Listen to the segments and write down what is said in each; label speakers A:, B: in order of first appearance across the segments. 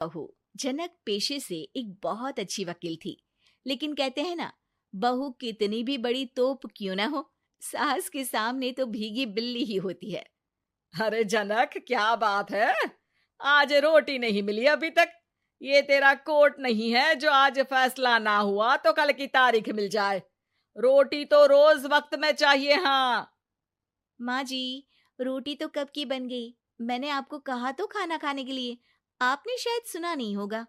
A: बहू। जनक पेशे से एक बहुत अच्छी वकील थी, लेकिन कहते हैं ना, बहू कितनी भी बड़ी तोप क्यों ना हो, सास के सामने तो भीगी बिल्ली ही होती है।
B: अरे जनक, क्या बात है? आज रोटी नहीं मिली अभी तक। ये तेरा कोर्ट नहीं है जो आज फैसला ना हुआ तो कल की तारीख मिल जाए। रोटी तो रोज वक्त में चाहिए। हाँ।
A: माँ जी, रोटी तो कब की बन गई। मैंने आपको कहा तो खाना खाने के लिए, आपने शायद सुना नहीं होगा।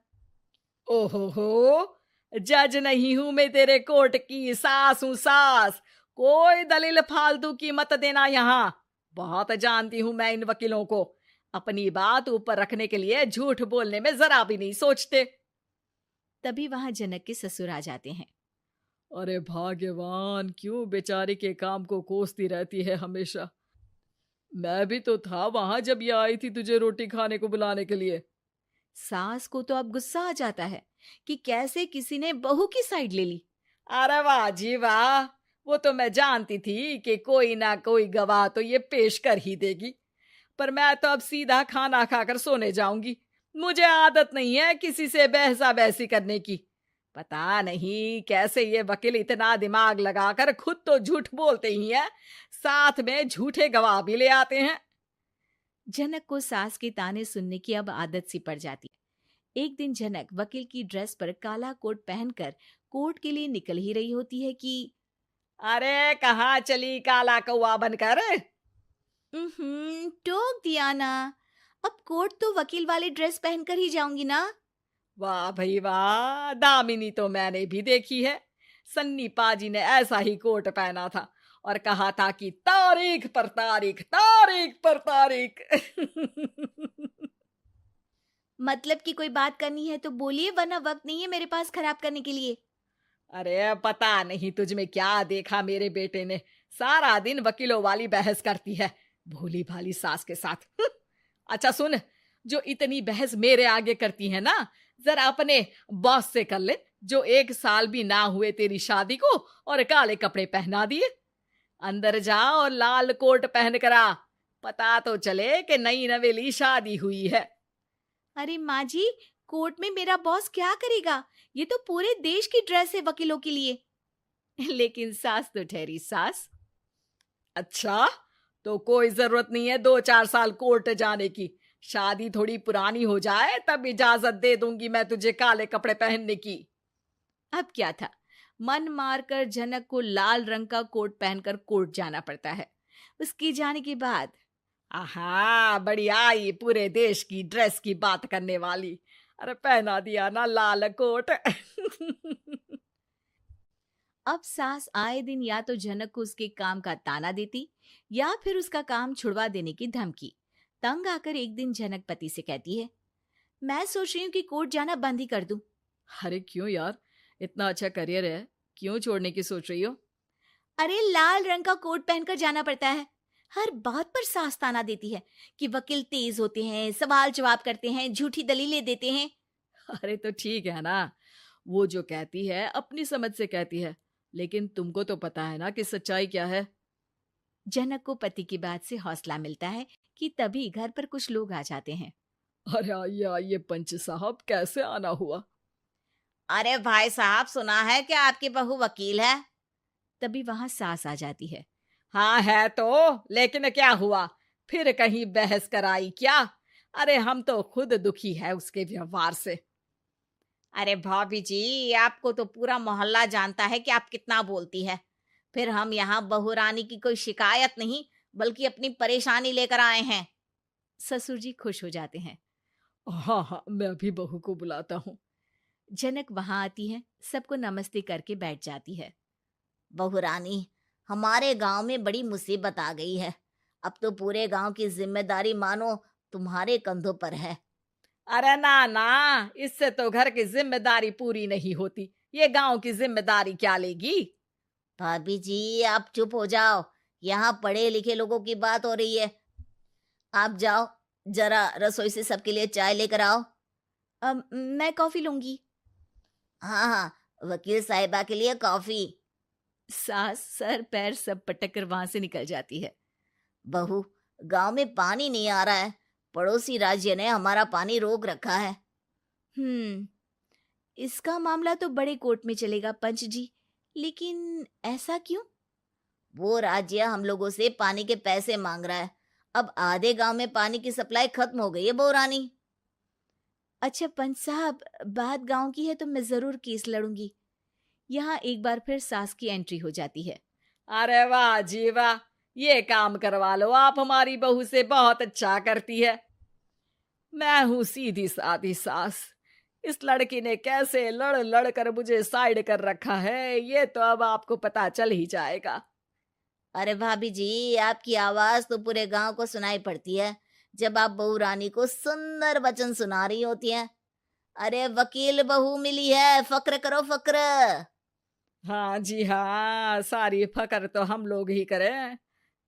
B: ओहो हो, जज नहीं हूं मैं तेरे कोर्ट की, सास हूं सास। कोई दलील फालतू की मत देना यहाँ। बहुत जानती हूं मैं इन वकीलों को। अपनी बात ऊपर रखने के लिए झूठ बोलने में जरा भी नहीं सोचते।
A: तभी वहां जनक के ससुर आ जाते हैं।
B: अरे भाग्यवान, क्यों बेचारी के काम को कोसती रहती है हमेशा। मैं भी तो था वहां जब ये आई थी तुझे रोटी खाने को बुलाने के लिए।
A: सास को तो अब गुस्सा आ जाता है कि कैसे किसी ने बहू की साइड ले ली।
B: अरे वाह जी वाह। वो तो मैं जानती थी कि कोई ना कोई गवाह तो ये पेश कर ही देगी। पर मैं तो अब सीधा खाना खाकर सोने जाऊंगी। मुझे आदत नहीं है किसी से बहसा बहसी करने की। पता नहीं कैसे ये वकील इतना दिमाग लगाकर खुद तो झूठ बोलते ही हैं, साथ में झूठे गवाह भी ले आते हैं।
A: जनक को सास के ताने सुनने की अब आदत सी पड़ जाती है। एक दिन जनक वकील की ड्रेस पर काला कोट पहनकर कोर्ट के लिए निकल ही रही होती है कि
B: अरे कहाँ चली काला कौवा बनकर?
A: टोक दिया ना। अब कोर्ट तो वकील वाली ड्रेस पहनकर ही जाऊंगी ना।
B: वाह भाई वाह, दामिनी तो मैंने भी देखी है। सन्नी पाजी ने ऐसा ही कोट पहना था और कहा था कि तारीख पर तारीख, तारीख पर तारीख।
A: मतलब कि कोई बात करनी है तो बोलिए, वरना वक्त नहीं है मेरे पास खराब करने के लिए।
B: अरे पता नहीं तुझ में क्या देखा मेरे बेटे ने, सारा दिन वकीलों वाली बहस करती है, भोली भाली सास के साथ। अच्छा सुन, जो इतनी बहस मेरे आगे करती है ना, जरा अपने बॉस से कर ले, जो 1 साल भी ना हुए तेरी शादी को और काले कपड़े पहना दिए। अंदर जा और लाल कोट पहन कर आ, पता तो चले कि नई नवेली शादी हुई है।
A: अरे माँ जी, कोर्ट में मेरा बॉस क्या करेगा? ये तो पूरे देश की ड्रेस है वकीलों के लिए। लेकिन सास तो ठहरी सास।
B: अच्छा, तो कोई जरूरत नहीं है 2-4 साल कोर्ट जाने की। शादी थोड़ी पुरानी हो जाए तब इजाजत दे दूंगी मैं तुझे काले कपड़े पहनने की।
A: अब क्या था, मन मारकर जनक को लाल रंग का कोट पहनकर कोर्ट जाना पड़ता है। उसके जाने के बाद
B: आहा, बढ़िया, ये पूरे देश की ड्रेस की बात करने वाली। अरे पहना दिया ना लाल कोट।
A: अब सास आए दिन या तो जनक को उसके काम का ताना देती, या फिर उसका काम छुड़वा देने की धमकी। तंग आकर एक दिन जनक पति से कहती है, मैं सोच रही हूँ कि कोर्ट जाना बंद ही कर दूं।
B: अरे क्यों यार, इतना अच्छा करियर है, क्यों छोड़ने की सोच रही हो?
A: अरे लाल रंग का कोट पहनकर जाना पड़ता है। हर बात पर सास ताना देती है कि वकील तेज होते हैं, सवाल जवाब करते हैं, झूठी दलीलें देते हैं।
B: अरे तो ठीक है ना, वो जो कहती है अपनी समझ से कहती है, लेकिन तुमको तो पता है ना कि सच्चाई क्या है।
A: जनक को पति की बात से हौसला मिलता है कि तभी घर पर कुछ लोग आ जाते हैं।
B: अरे आइए पंच साहब, कैसे आना हुआ?
A: अरे भाई साहब, सुना है कि आपकी बहू वकील है। तभी वहां सास आ जाती है।
B: हाँ है तो, लेकिन क्या हुआ? फिर कहीं बहस कराई क्या? अरे हम तो खुद दुखी है उसके व्यवहार से।
A: अरे भाभी जी, आपको तो पूरा मोहल्ला जानता है कि आप कितना बोलती है। फिर हम यहाँ बहू रानी की कोई शिकायत नहीं, बल्कि अपनी परेशानी लेकर आए हैं। ससुर जी खुश हो जाते हैं।
B: हाँ हाँ, मैं अभी बहू को बुलाता हूँ।
A: जनक वहां आती है, सबको नमस्ते करके बैठ जाती है। बहू रानी, हमारे गांव में बड़ी मुसीबत आ गई है। अब तो पूरे गांव की जिम्मेदारी मानो तुम्हारे कंधों पर है।
B: अरे ना ना, इससे तो घर की जिम्मेदारी पूरी नहीं होती, ये गांव की जिम्मेदारी क्या लेगी?
A: भाभी जी, आप चुप हो जाओ। यहाँ पढ़े लिखे लोगों की बात हो रही है। आप जाओ, जरा रसोई से सबके लिए चाय लेकर आओ। मैं कॉफी लूंगी। हाँ हाँ, वकील साहिबा के लिए कॉफी। सास सर पैर सब पटक कर वहां से निकल जाती है। बहू, गांव में पानी नहीं आ रहा है। पड़ोसी राज्य ने हमारा पानी रोक रखा है। हम्म, इसका मामला तो बड़े कोर्ट में चलेगा पंच जी, लेकिन ऐसा क्यों? वो राज्य हम लोगों से पानी के पैसे मांग रहा है। अब आधे गांव में पानी की सप्लाई खत्म हो गई है बहुरानी। अच्छा पंच साहब, बात गांव की है तो मैं जरूर केस लड़ूंगी। यहाँ एक बार फिर सास की एंट्री हो जाती है।
B: अरे वाह जी वाह, ये काम करवा लो, आप हमारी बहू से बहुत अच्छा करती है। मैं हूं सीधी सादी सास। इस लड़की ने कैसे लड़ लड़ कर मुझे साइड कर रखा है, ये तो अब आपको पता चल ही जाएगा।
A: अरे भाभी जी, आपकी आवाज तो पूरे गांव को सुनाई पड़ती है जब आप बहू रानी को सुंदर वचन सुना रही होती हैं। अरे वकील बहू मिली है, फक्र करो फक्र।
B: हाँ जी हाँ, सारी फकर तो हम लोग ही करें।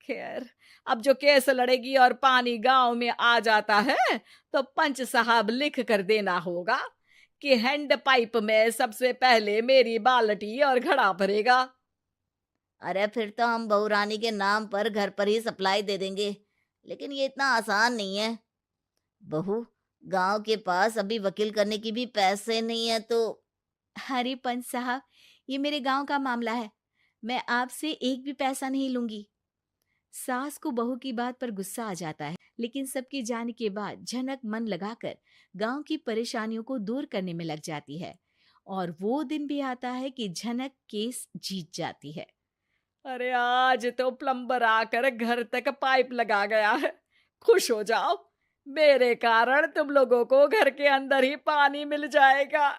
B: खैर, अब जो केस लड़ेगी और पानी गांव में आ जाता है तो पंच साहब लिख कर देना होगा कि हैंड पाइप में सबसे पहले मेरी बाल्टी और घड़ा भरेगा।
A: अरे फिर तो हम बहू रानी के नाम पर घर पर ही सप्लाई दे देंगे, लेकिन ये इतना आसान नहीं है। बहू, गांव के पास अभी वकील करने की भी पैसे नहीं है तो। अरे पंच साहब, ये मेरे गांव का मामला है, मैं आपसे एक भी पैसा नहीं लूंगी। सास को बहू की बात पर गुस्सा आ जाता है, लेकिन सबके जाने के बाद झनक मन लगाकर गांव की परेशानियों को दूर करने में लग जाती है। और वो दिन भी आता है कि झनक केस जीत जाती है।
B: अरे आज तो प्लम्बर आकर घर तक पाइप लगा गया है। खुश हो जाओ, मेरे कारण तुम लोगों को घर के अंदर ही पानी मिल जाएगा।